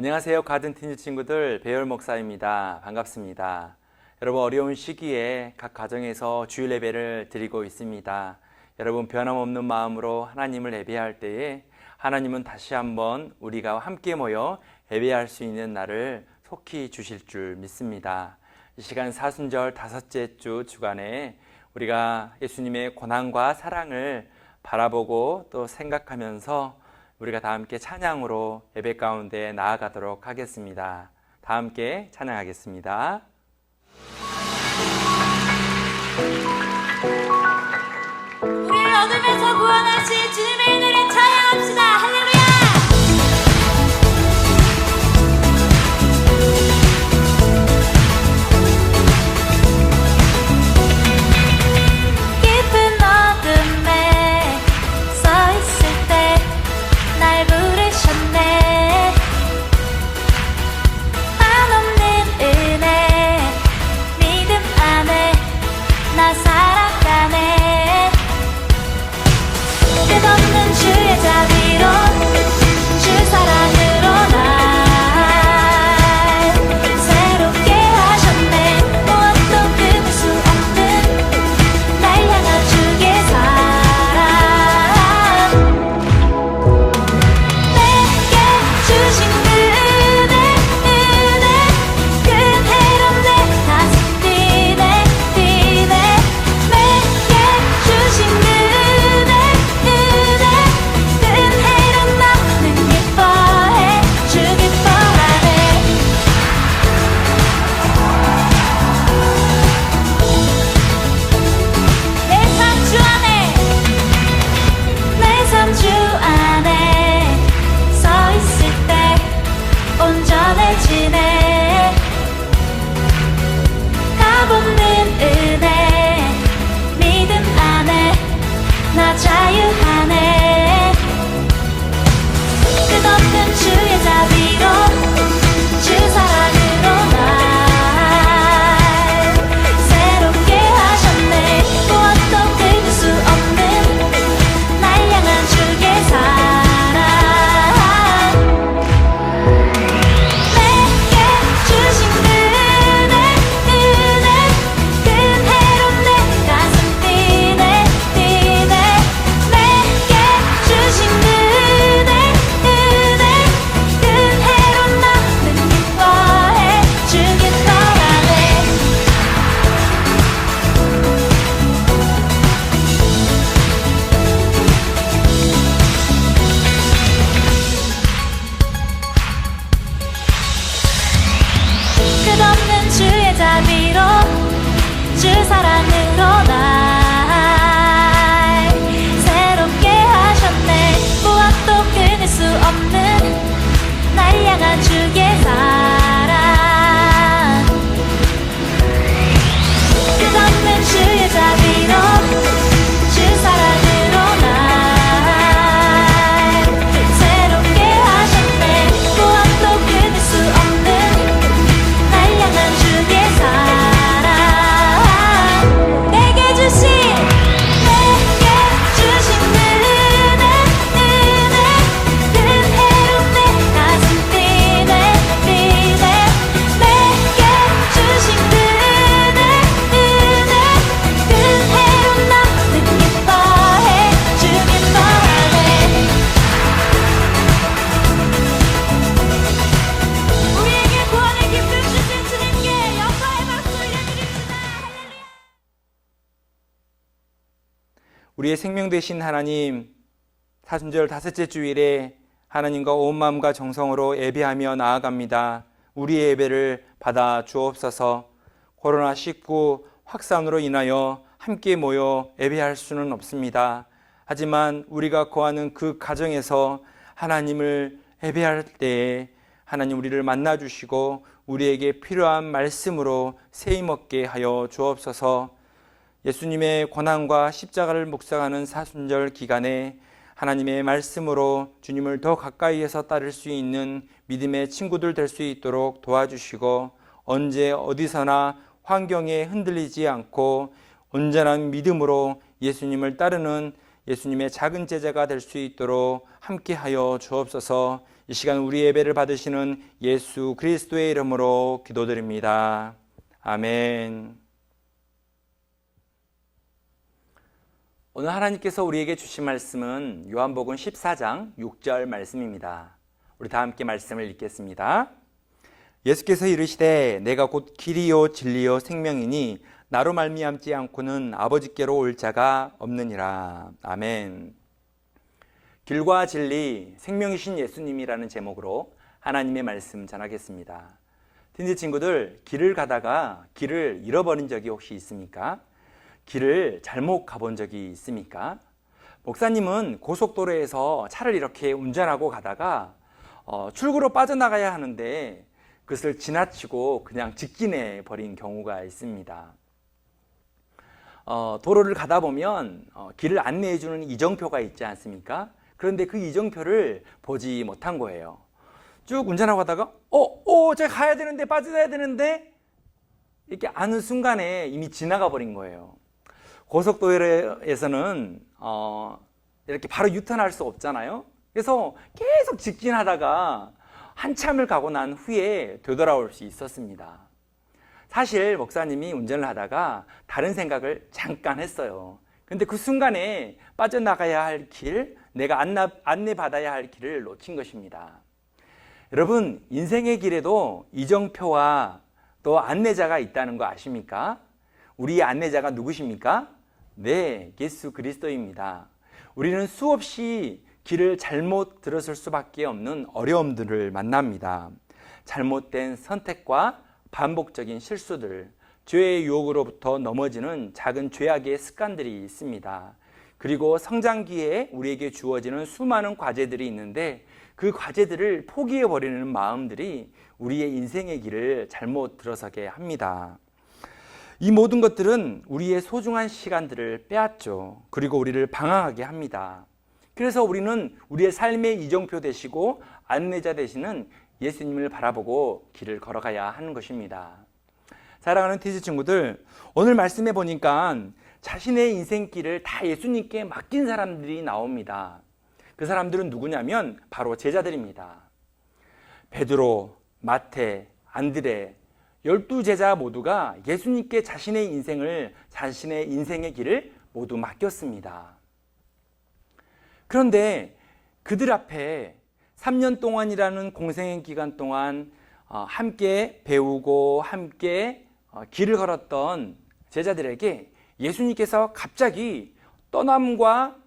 안녕하세요. 가든틴즈 친구들, 배열 목사입니다. 반갑습니다. 여러분, 어려운 시기에 각 가정에서 주일 예배를 드리고 있습니다. 여러분, 변함없는 마음으로 하나님을 예배할 때에 하나님은 다시 한번 우리가 함께 모여 예배할 수 있는 날을 속히 주실 줄 믿습니다. 이 시간 사순절 다섯째 주 주간에 우리가 예수님의 고난과 사랑을 바라보고 또 생각하면서 우리가 다 함께 찬양으로 예배 가운데 나아가도록 하겠습니다. 다 함께 찬양하겠습니다. 우리를 어둠에서 구원하신 주님의 은혜를 찬양합시다. 할렐루야. 깊은 어둠에 서 있을 때 날 부르셨네. 한없는 은혜 믿음 안에 나 살아가네. 끝없는 주의 자비로 주 사랑으로 날 새롭게 하셨네. 무엇도 끊을 수 없는 날 향한 주의 사랑, 내게 주신 은혜 은혜로 내 가슴 뛰네 뛰네. 내게 주신 은혜로 나는 기뻐해. 주 기뻐하네. 내 삶 주 안에 서 있을 때 온전해지네. 값없는 은혜 믿음 안에 나 자유하네. 끝없는 주의 자비로 주 사랑으로 날 새롭게 하셨네. 무엇도 끊을 수 없는 날 향한 주의 사랑, 내게 주신 은혜로 내 가슴 뛰네 뛰네. 내게 주신 은혜로 나는 기뻐해. 주 기뻐하네. 끝없는 주의 자비로 주 사랑으로 날 새롭게 하셨네. 무엇도 끊을 수 없는 날 향한 주의 사랑, 끝없는 주의 자비로 주 사랑으로 날 새롭게 하셨네. 무엇도 끊을 수 없는 날 향한 주의 사랑, 내게 주신 은혜로 내 가슴 뛰네 뛰네. 내게 주신 은혜로 나는 기뻐해. 주 기뻐하네. 우리에게 구원의 기쁨 주신 주님께 영광의 박수 올려드립시다. 할렐루야. 우리의 생명 되신 하나님, 사순절 다섯째 주일에 하나님과 온 마음과 정성으로 예배하며 나아갑니다. 우리의 예배를 받아 주옵소서. 코로나19 확산으로 인하여 함께 모여 예배할 수는 없습니다. 하지만 우리가 거하는 그 가정에서 하나님을 예배할 때에 하나님 우리를 만나 주시고 우리에게 필요한 말씀으로 세임 얻게 하여 주옵소서. 예수님의 고난과 십자가를 묵상하는 사순절 기간에 하나님의 말씀으로 주님을 더 가까이에서 따를 수 있는 믿음의 친구들 될 수 있도록 도와주시고, 언제 어디서나 환경에 흔들리지 않고 온전한 믿음으로 예수님을 따르는 예수님의 작은 제자가 될 수 있도록 함께하여 주옵소서. 이 시간 우리 예배를 받으시는 예수 그리스도의 이름으로 기도드립니다. 아멘. 오늘 하나님께서 우리에게 주신 말씀은 요한복음 14장 6절 말씀입니다. 우리 다 함께 말씀을 읽겠습니다. 예수께서 이르시되 내가 곧 길이요 진리요 생명이니 나로 말미암지 않고는 아버지께로 올 자가 없느니라. 아멘. 길과 진리, 생명이신 예수님이라는 제목으로 하나님의 말씀 전하겠습니다. 틴지 친구들, 길을 가다가 길을 잃어버린 적이 혹시 있습니까? 길을 잘못 가본 적이 있습니까? 목사님은 고속도로에서 차를 이렇게 운전하고 가다가 출구로 빠져나가야 하는데 그것을 지나치고 그냥 직진해 버린 경우가 있습니다. 도로를 가다 보면 길을 안내해 주는 이정표가 있지 않습니까? 그런데 그 이정표를 보지 못한 거예요. 쭉 운전하고 가다가 제가 가야 되는데 빠져나야 되는데 이렇게 아는 순간에 이미 지나가 버린 거예요. 고속도로에서는 이렇게 바로 유턴할 수 없잖아요. 그래서 계속 직진하다가 한참을 가고 난 후에 되돌아올 수 있었습니다. 사실 목사님이 운전을 하다가 다른 생각을 잠깐 했어요. 근데 그 순간에 빠져나가야 할 길, 내가 안내받아야 할 길을 놓친 것입니다. 여러분, 인생의 길에도 이정표와 또 안내자가 있다는 거 아십니까? 우리의 안내자가 누구십니까? 네, 예수 그리스도입니다. 우리는 수없이 길을 잘못 들었을 수밖에 없는 어려움들을 만납니다. 잘못된 선택과 반복적인 실수들, 죄의 유혹으로부터 넘어지는 작은 죄악의 습관들이 있습니다. 그리고 성장기에 우리에게 주어지는 수많은 과제들이 있는데 그 과제들을 포기해버리는 마음들이 우리의 인생의 길을 잘못 들어서게 합니다. 이 모든 것들은 우리의 소중한 시간들을 빼앗죠. 그리고 우리를 방황하게 합니다. 그래서 우리는 우리의 삶의 이정표 되시고 안내자 되시는 예수님을 바라보고 길을 걸어가야 하는 것입니다. 사랑하는 티즈 친구들, 오늘 말씀해 보니까 자신의 인생길을 다 예수님께 맡긴 사람들이 나옵니다. 그 사람들은 누구냐면 바로 제자들입니다. 베드로, 마태, 안드레 12제자 모두가 예수님께 자신의 인생의 길을 모두 맡겼습니다. 그런데 그들 앞에 3년 동안이라는 공생의 기간 동안 함께 배우고 함께 길을 걸었던 제자들에게 예수님께서 갑자기 떠남과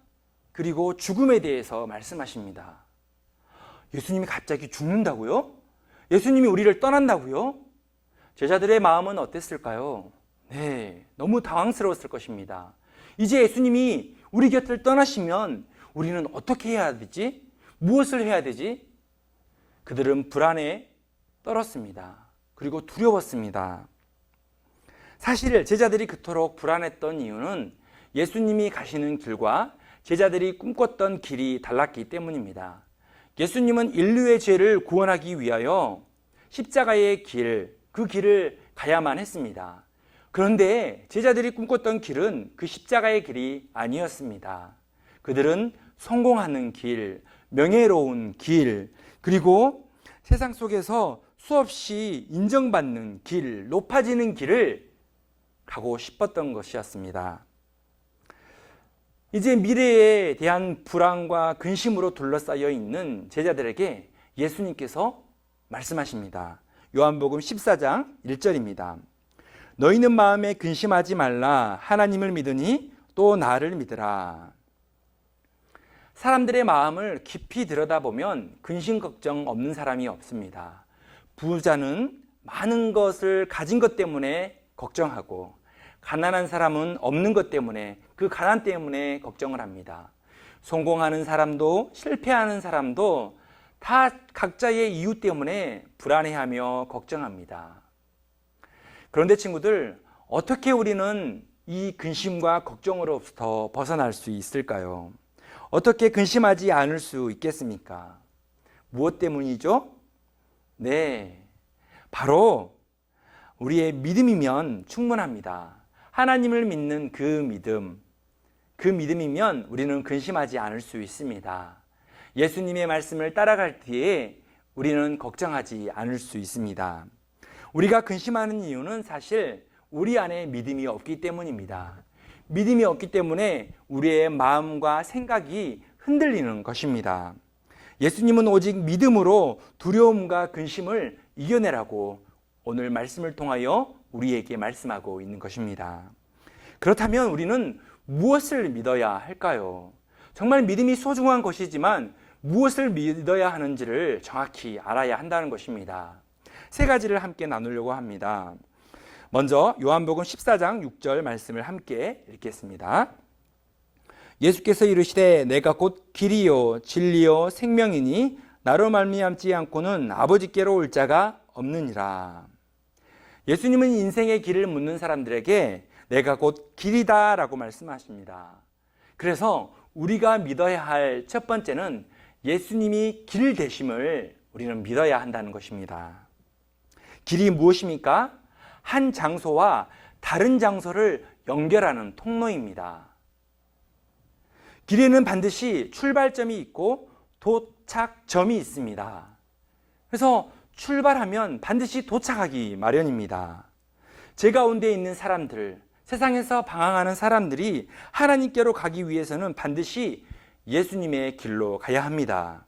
그리고 죽음에 대해서 말씀하십니다. 예수님이 갑자기 죽는다고요? 예수님이 우리를 떠난다고요? 제자들의 마음은 어땠을까요? 네, 너무 당황스러웠을 것입니다. 이제 예수님이 우리 곁을 떠나시면 우리는 어떻게 해야 되지? 무엇을 해야 되지? 그들은 불안에 떨었습니다. 그리고 두려웠습니다. 사실 제자들이 그토록 불안했던 이유는 예수님이 가시는 길과 제자들이 꿈꿨던 길이 달랐기 때문입니다. 예수님은 인류의 죄를 구원하기 위하여 십자가의 길, 그 길을 가야만 했습니다. 그런데 제자들이 꿈꿨던 길은 그 십자가의 길이 아니었습니다. 그들은 성공하는 길, 명예로운 길, 그리고 세상 속에서 수없이 인정받는 길, 높아지는 길을 가고 싶었던 것이었습니다. 이제 미래에 대한 불안과 근심으로 둘러싸여 있는 제자들에게 예수님께서 말씀하십니다. 요한복음 14장 1절입니다. 너희는 마음에 근심하지 말라. 하나님을 믿으니 또 나를 믿으라. 사람들의 마음을 깊이 들여다보면 근심 걱정 없는 사람이 없습니다. 부자는 많은 것을 가진 것 때문에 걱정하고 가난한 사람은 없는 것 때문에 그 가난 때문에 걱정을 합니다. 성공하는 사람도 실패하는 사람도 다 각자의 이유 때문에 불안해하며 걱정합니다. 그런데 친구들, 어떻게 우리는 이 근심과 걱정으로부터 벗어날 수 있을까요? 어떻게 근심하지 않을 수 있겠습니까? 무엇 때문이죠? 네, 바로 우리의 믿음이면 충분합니다. 하나님을 믿는 그 믿음, 그 믿음이면 우리는 근심하지 않을 수 있습니다. 예수님의 말씀을 따라갈 때에 우리는 걱정하지 않을 수 있습니다. 우리가 근심하는 이유는 사실 우리 안에 믿음이 없기 때문입니다. 믿음이 없기 때문에 우리의 마음과 생각이 흔들리는 것입니다. 예수님은 오직 믿음으로 두려움과 근심을 이겨내라고 오늘 말씀을 통하여 우리에게 말씀하고 있는 것입니다. 그렇다면 우리는 무엇을 믿어야 할까요? 정말 믿음이 소중한 것이지만 무엇을 믿어야 하는지를 정확히 알아야 한다는 것입니다. 세 가지를 함께 나누려고 합니다. 먼저 요한복음 14장 6절 말씀을 함께 읽겠습니다. 예수께서 이르시되 내가 곧 길이요 진리요 생명이니 나로 말미암지 않고는 아버지께로 올 자가 없느니라. 예수님은 인생의 길을 묻는 사람들에게 내가 곧 길이다 라고 말씀하십니다. 그래서 우리가 믿어야 할 첫 번째는 예수님이 길 되심을 우리는 믿어야 한다는 것입니다. 길이 무엇입니까? 한 장소와 다른 장소를 연결하는 통로입니다. 길에는 반드시 출발점이 있고 도착점이 있습니다. 그래서 출발하면 반드시 도착하기 마련입니다. 제 가운데 있는 사람들, 세상에서 방황하는 사람들이 하나님께로 가기 위해서는 반드시 예수님의 길로 가야 합니다.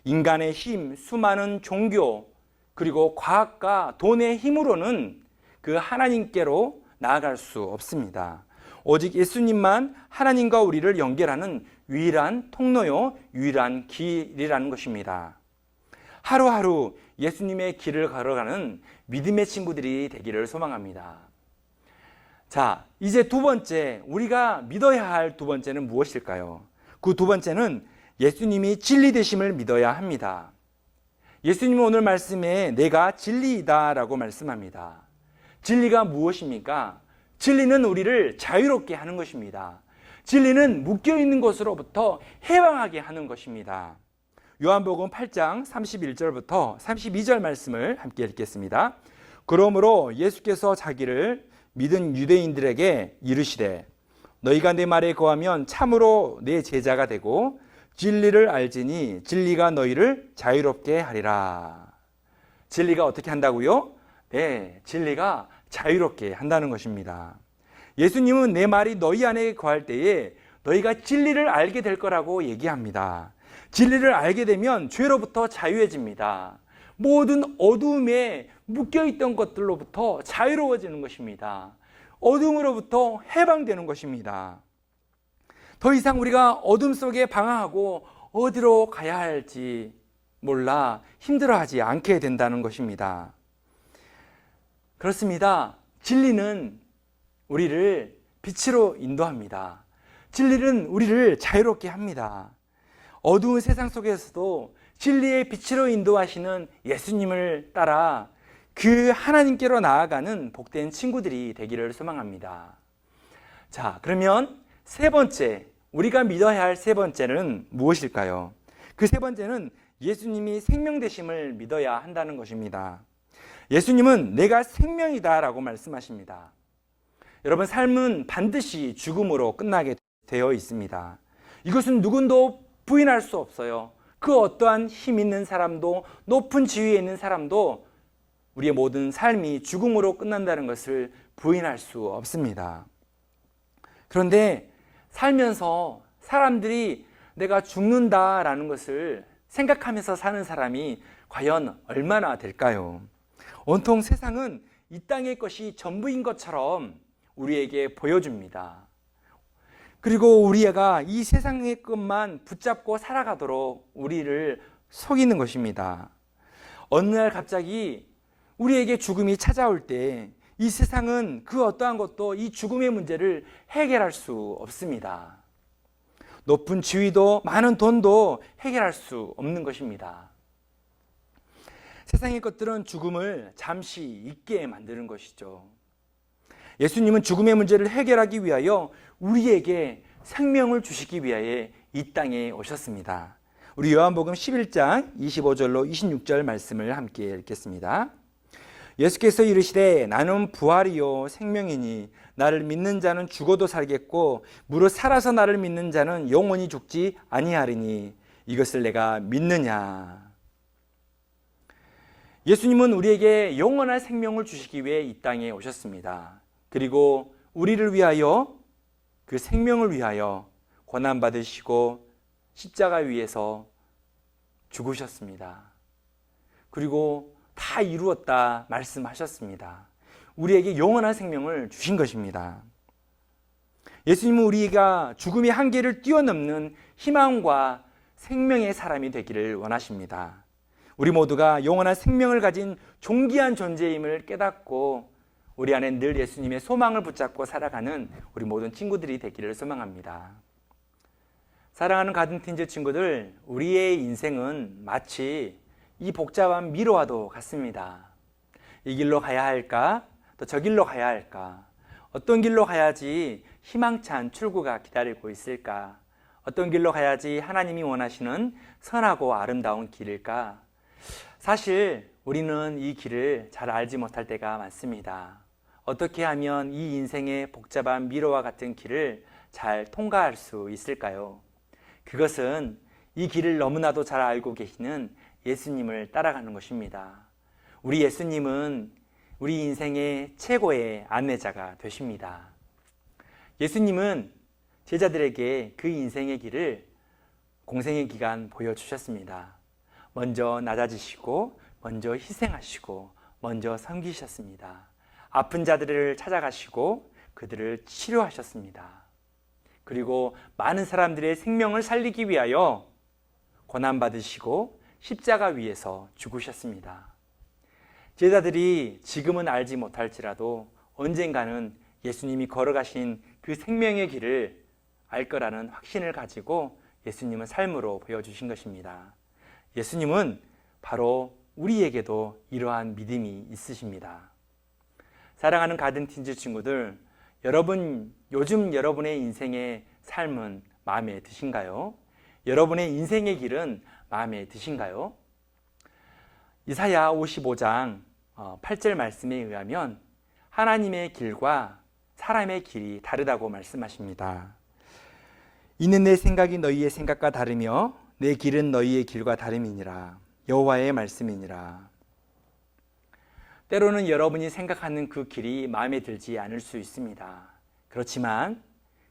인간의 힘, 수많은 종교, 그리고 과학과 돈의 힘으로는 그 하나님께로 나아갈 수 없습니다. 오직 예수님만 하나님과 우리를 연결하는 유일한 통로요, 유일한 길이라는 것입니다. 하루하루 예수님의 길을 걸어가는 믿음의 친구들이 되기를 소망합니다. 자, 이제 두 번째, 우리가 믿어야 할 두 번째는 무엇일까요? 그 두 번째는 예수님이 진리 되심을 믿어야 합니다. 예수님은 오늘 말씀에 내가 진리이다 라고 말씀합니다. 진리가 무엇입니까? 진리는 우리를 자유롭게 하는 것입니다. 진리는 묶여있는 것으로부터 해방하게 하는 것입니다. 요한복음 8장 31절부터 32절 말씀을 함께 읽겠습니다. 그러므로 예수께서 자기를 믿은 유대인들에게 이르시되 너희가 내 말에 거하면 참으로 내 제자가 되고 진리를 알지니 진리가 너희를 자유롭게 하리라. 진리가 어떻게 한다고요? 네, 진리가 자유롭게 한다는 것입니다. 예수님은 내 말이 너희 안에 거할 때에 너희가 진리를 알게 될 거라고 얘기합니다. 진리를 알게 되면 죄로부터 자유해집니다. 모든 어두움에 묶여있던 것들로부터 자유로워지는 것입니다. 어둠으로부터 해방되는 것입니다. 더 이상 우리가 어둠 속에 방황하고 어디로 가야 할지 몰라 힘들어하지 않게 된다는 것입니다. 그렇습니다. 진리는 우리를 빛으로 인도합니다. 진리는 우리를 자유롭게 합니다. 어두운 세상 속에서도 진리의 빛으로 인도하시는 예수님을 따라 그 하나님께로 나아가는 복된 친구들이 되기를 소망합니다. 자, 그러면 세 번째, 우리가 믿어야 할 세 번째는 무엇일까요? 그 세 번째는 예수님이 생명 되심을 믿어야 한다는 것입니다. 예수님은 내가 생명이다 라고 말씀하십니다. 여러분, 삶은 반드시 죽음으로 끝나게 되어 있습니다. 이것은 누구도 부인할 수 없어요. 그 어떠한 힘 있는 사람도 높은 지위에 있는 사람도 우리의 모든 삶이 죽음으로 끝난다는 것을 부인할 수 없습니다. 그런데 살면서 사람들이 내가 죽는다라는 것을 생각하면서 사는 사람이 과연 얼마나 될까요? 온통 세상은 이 땅의 것이 전부인 것처럼 우리에게 보여줍니다. 그리고 우리가 이 세상의 것만 붙잡고 살아가도록 우리를 속이는 것입니다. 어느 날 갑자기 우리에게 죽음이 찾아올 때 이 세상은 그 어떠한 것도 이 죽음의 문제를 해결할 수 없습니다. 높은 지위도 많은 돈도 해결할 수 없는 것입니다. 세상의 것들은 죽음을 잠시 잊게 만드는 것이죠. 예수님은 죽음의 문제를 해결하기 위하여 우리에게 생명을 주시기 위하여 이 땅에 오셨습니다. 우리 요한복음 11장 25절로 26절 말씀을 함께 읽겠습니다. 예수께서 이르시되 나는 부활이요 생명이니 나를 믿는 자는 죽어도 살겠고 무릇 살아서 나를 믿는 자는 영원히 죽지 아니하리니 이것을 내가 믿느냐. 예수님은 우리에게 영원한 생명을 주시기 위해 이 땅에 오셨습니다. 그리고 우리를 위하여, 그 생명을 위하여 고난받으시고 십자가 위에서 죽으셨습니다. 그리고 다 이루었다 말씀하셨습니다. 우리에게 영원한 생명을 주신 것입니다. 예수님은 우리가 죽음의 한계를 뛰어넘는 희망과 생명의 사람이 되기를 원하십니다. 우리 모두가 영원한 생명을 가진 존귀한 존재임을 깨닫고 우리 안에 늘 예수님의 소망을 붙잡고 살아가는 우리 모든 친구들이 되기를 소망합니다. 사랑하는 가든틴즈 친구들, 우리의 인생은 마치 이 복잡한 미로와도 같습니다. 이 길로 가야 할까? 또 저 길로 가야 할까? 어떤 길로 가야지 희망찬 출구가 기다리고 있을까? 어떤 길로 가야지 하나님이 원하시는 선하고 아름다운 길일까? 사실 우리는 이 길을 잘 알지 못할 때가 많습니다. 어떻게 하면 이 인생의 복잡한 미로와 같은 길을 잘 통과할 수 있을까요? 그것은 이 길을 너무나도 잘 알고 계시는 예수님을 따라가는 것입니다. 우리 예수님은 우리 인생의 최고의 안내자가 되십니다. 예수님은 제자들에게 그 인생의 길을 공생의 기간 보여주셨습니다. 먼저 낮아지시고, 먼저 희생하시고, 먼저 섬기셨습니다. 아픈 자들을 찾아가시고 그들을 치료하셨습니다. 그리고 많은 사람들의 생명을 살리기 위하여 고난받으시고 십자가 위에서 죽으셨습니다. 제자들이 지금은 알지 못할지라도 언젠가는 예수님이 걸어가신 그 생명의 길을 알 거라는 확신을 가지고 예수님은 삶으로 보여주신 것입니다. 예수님은 바로 우리에게도 이러한 믿음이 있으십니다. 사랑하는 가든틴즈 친구들, 요즘 여러분의 인생의 삶은 마음에 드신가요? 여러분의 인생의 길은 마음에 드신가요? 이사야 55장 8절 말씀에 의하면 하나님의 길과 사람의 길이 다르다고 말씀하십니다. 이는 내 생각이 너희의 생각과 다르며 내 길은 너희의 길과 다름이니라. 여호와의 말씀이니라. 때로는 여러분이 생각하는 그 길이 마음에 들지 않을 수 있습니다. 그렇지만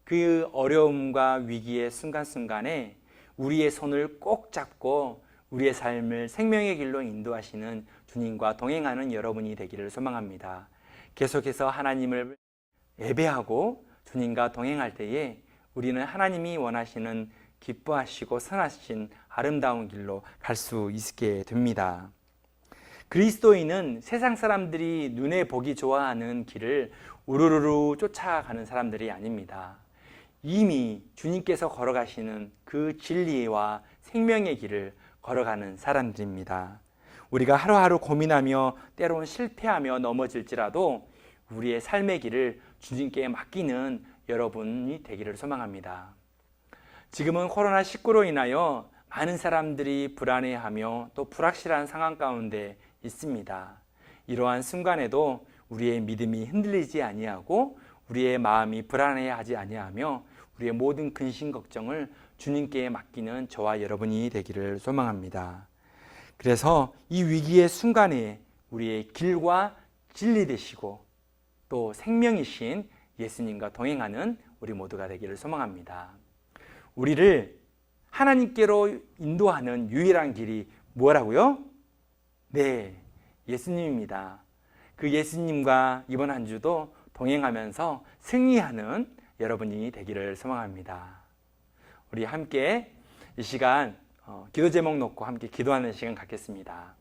그 어려움과 위기의 순간순간에 우리의 손을 꼭 잡고 우리의 삶을 생명의 길로 인도하시는 주님과 동행하는 여러분이 되기를 소망합니다. 계속해서 하나님을 예배하고 주님과 동행할 때에 우리는 하나님이 원하시는 기뻐하시고 선하신 아름다운 길로 갈 수 있게 됩니다. 그리스도인은 세상 사람들이 눈에 보기 좋아하는 길을 우르르르 쫓아가는 사람들이 아닙니다. 이미 주님께서 걸어가시는 그 진리와 생명의 길을 걸어가는 사람들입니다. 우리가 하루하루 고민하며 때로는 실패하며 넘어질지라도 우리의 삶의 길을 주님께 맡기는 여러분이 되기를 소망합니다. 지금은 코로나19로 인하여 많은 사람들이 불안해하며 또 불확실한 상황 가운데 있습니다. 이러한 순간에도 우리의 믿음이 흔들리지 아니하고 우리의 마음이 불안해하지 아니하며 우리의 모든 근심 걱정을 주님께 맡기는 저와 여러분이 되기를 소망합니다. 그래서 이 위기의 순간에 우리의 길과 진리 되시고 또 생명이신 예수님과 동행하는 우리 모두가 되기를 소망합니다. 우리를 하나님께로 인도하는 유일한 길이 뭐라고요? 네, 예수님입니다. 그 예수님과 이번 한 주도 동행하면서 승리하는 여러분이 되기를 소망합니다. 우리 함께 이 시간 기도 제목 놓고 함께 기도하는 시간 갖겠습니다.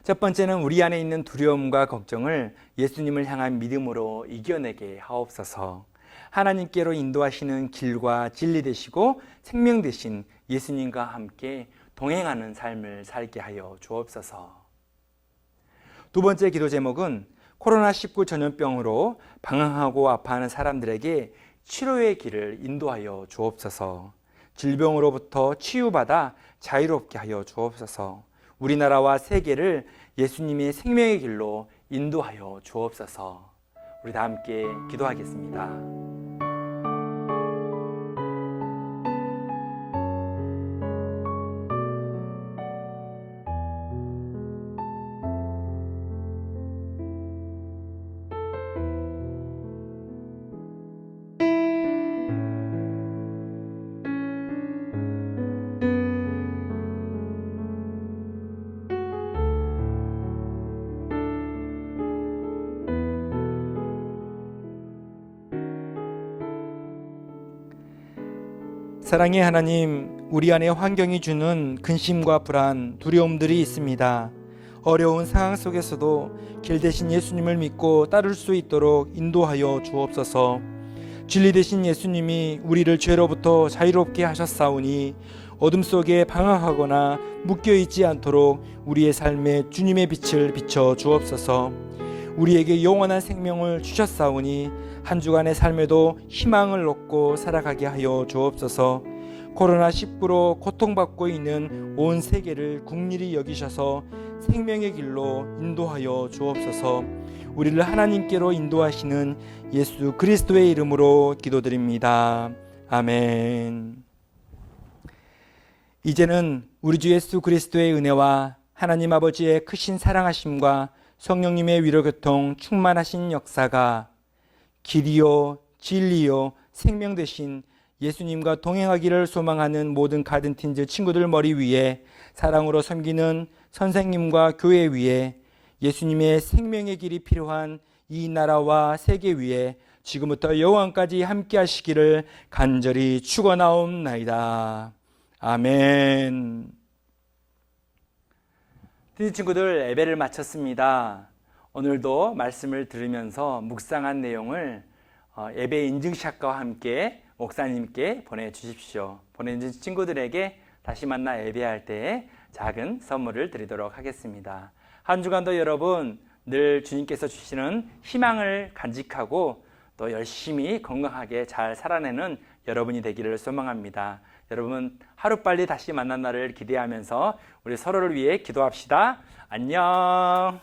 첫 번째는 우리 안에 있는 두려움과 걱정을 예수님을 향한 믿음으로 이겨내게 하옵소서. 하나님께로 인도하시는 길과 진리 되시고 생명 되신 예수님과 함께 동행하는 삶을 살게 하여 주옵소서. 두 번째 기도 제목은 코로나19 전염병으로 방황하고 아파하는 사람들에게 치료의 길을 인도하여 주옵소서. 질병으로부터 치유받아 자유롭게 하여 주옵소서. 우리나라와 세계를 예수님의 생명의 길로 인도하여 주옵소서. 우리 다 함께 기도하겠습니다. 사랑의 하나님, 우리 안에 환경이 주는 근심과 불안, 두려움들이 있습니다. 어려운 상황 속에서도 길 대신 예수님을 믿고 따를 수 있도록 인도하여 주옵소서. 진리 대신 예수님이 우리를 죄로부터 자유롭게 하셨사오니 어둠 속에 방황하거나 묶여있지 않도록 우리의 삶에 주님의 빛을 비춰 주옵소서. 우리에게 영원한 생명을 주셨사오니 한 주간의 삶에도 희망을 얻고 살아가게 하여 주옵소서. 코로나19로 고통받고 있는 온 세계를 긍휼히 여기셔서 생명의 길로 인도하여 주옵소서. 우리를 하나님께로 인도하시는 예수 그리스도의 이름으로 기도드립니다. 아멘. 이제는 우리 주 예수 그리스도의 은혜와 하나님 아버지의 크신 사랑하심과 성령님의 위로교통 충만하신 역사가 길이요 진리요 생명 되신 예수님과 동행하기를 소망하는 모든 가든틴즈 친구들 머리 위에 사랑으로 섬기는 선생님과 교회 위에 예수님의 생명의 길이 필요한 이 나라와 세계 위에 지금부터 영원까지 함께 하시기를 간절히 축원하옵나이다. 아멘. 틴즈 친구들, 예배를 마쳤습니다. 오늘도 말씀을 들으면서 묵상한 내용을 예배 인증샷과 함께 목사님께 보내주십시오. 보내주신 친구들에게 다시 만나 예배할 때에 작은 선물을 드리도록 하겠습니다. 한 주간도 여러분 늘 주님께서 주시는 희망을 간직하고 또 열심히 건강하게 잘 살아내는 여러분이 되기를 소망합니다. 여러분 하루빨리 다시 만난 날을 기대하면서 우리 서로를 위해 기도합시다. 안녕.